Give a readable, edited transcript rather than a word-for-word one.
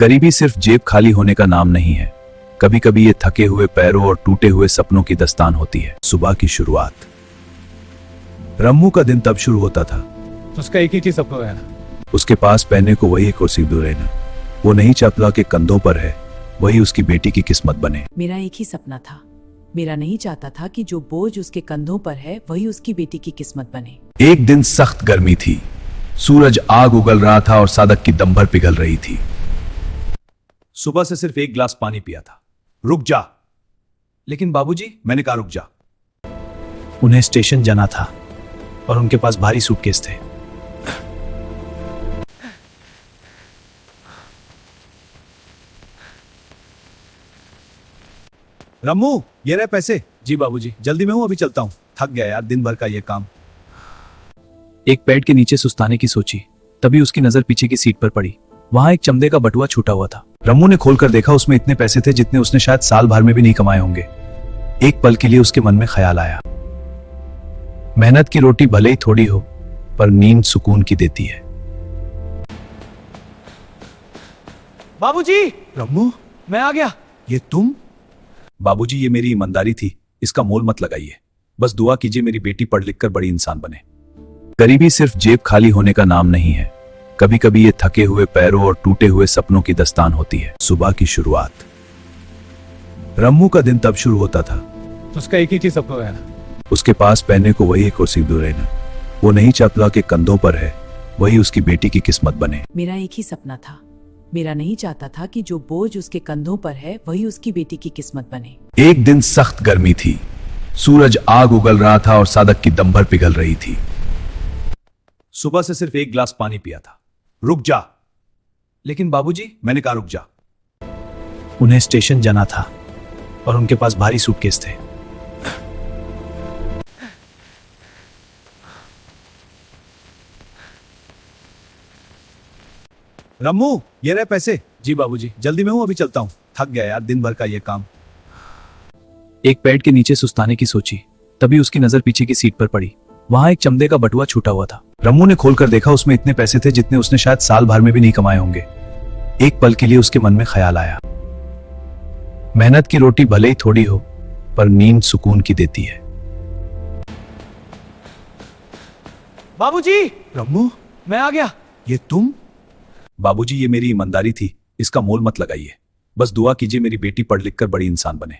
गरीबी सिर्फ जेब खाली होने का नाम नहीं है। कभी कभी ये थके हुए पैरों और टूटे हुए सपनों की दास्तान होती है। सुबह की शुरुआत। रम्मू का दिन तब शुरू होता था। उसका एक ही चीज सपना है, उसके पास पहने को वही एक कुर्सी दूर रहना। वो नहीं चाहता कि कंधों पर है, वही उसकी बेटी की किस्मत बने। मेरा एक ही सपना था। मेरा नहीं चाहता था कि जो बोझ उसके कंधों पर है वही उसकी बेटी की किस्मत बने। एक दिन सख्त गर्मी थी। सूरज आग उगल रहा था और सादक की दम भर पिघल रही थी। सुबह से सिर्फ एक गिलास पानी पिया था। रुक जा। लेकिन बाबूजी, मैंने कहा रुक जा। उन्हें स्टेशन जाना था और उनके पास भारी सूटकेस थे। रम्मू, ये रहे पैसे। जी बाबूजी। जल्दी में हूं, अभी चलता हूं। थक गया यार, दिन भर का ये काम। एक पेड़ के नीचे सुस्ताने की सोची, तभी उसकी नजर पीछे की सीट पर पड़ी। वहां एक चमड़े का बटुआ छूटा हुआ था। रम्मू ने खोलकर देखा, उसमें इतने पैसे थे जितने उसने शायद साल भर में भी नहीं कमाए होंगे। एक पल के लिए उसके मन में ख्याल आया, मेहनत की रोटी भले ही थोड़ी हो, पर नींद सुकून की देती है। बाबूजी, रम्मू, मैं आ गया। ये तुम? बाबूजी, ये मेरी ईमानदारी थी, इसका मोल मत लगाइए। बस दुआ कीजिए मेरी बेटी पढ़ लिख कर बड़ी इंसान बने। गरीबी सिर्फ जेब खाली होने का नाम नहीं है। कभी कभी ये थके हुए पैरों और टूटे हुए सपनों की दास्तान होती है। सुबह की शुरुआत। रम्मू का दिन तब शुरू होता था। उसका एक ही चीज सपना है, उसके पास पहने को वही एक कुर्सी दूर रहना। वो नहीं चाहता कि कंधों पर है, वही उसकी बेटी की किस्मत बने। मेरा एक ही सपना था। मेरा नहीं चाहता था कि जो बोझ उसके कंधों पर है वही उसकी बेटी की किस्मत बने। एक दिन सख्त गर्मी थी। सूरज आग उगल रहा था और सादक की दम भर पिघल रही थी। सुबह से सिर्फ एक गिलास पानी पिया था। रुक जा। लेकिन बाबूजी, मैंने कहा रुक जा। उन्हें स्टेशन जाना था और उनके पास भारी सूटकेस थे। रम्मू, ये रहे पैसे। जी बाबूजी। जल्दी में हूं, अभी चलता हूं। थक गया यार, दिन भर का ये काम। एक पेड़ के नीचे सुस्ताने की सोची, तभी उसकी नजर पीछे की सीट पर पड़ी। वहां एक चमड़े का बटुआ छूटा हुआ था। रम्मू ने खोलकर देखा, उसमें इतने पैसे थे जितने उसने शायद साल भर में भी नहीं कमाए होंगे। एक पल के लिए उसके मन में ख्याल आया, मेहनत की रोटी भले ही थोड़ी हो, पर नींद सुकून की देती है। बाबूजी, रम्मू, मैं आ गया। ये तुम? बाबूजी, ये मेरी ईमानदारी थी, इसका मोल मत लगाइए। बस दुआ कीजिए मेरी बेटी पढ़ लिख कर बड़ी इंसान बने।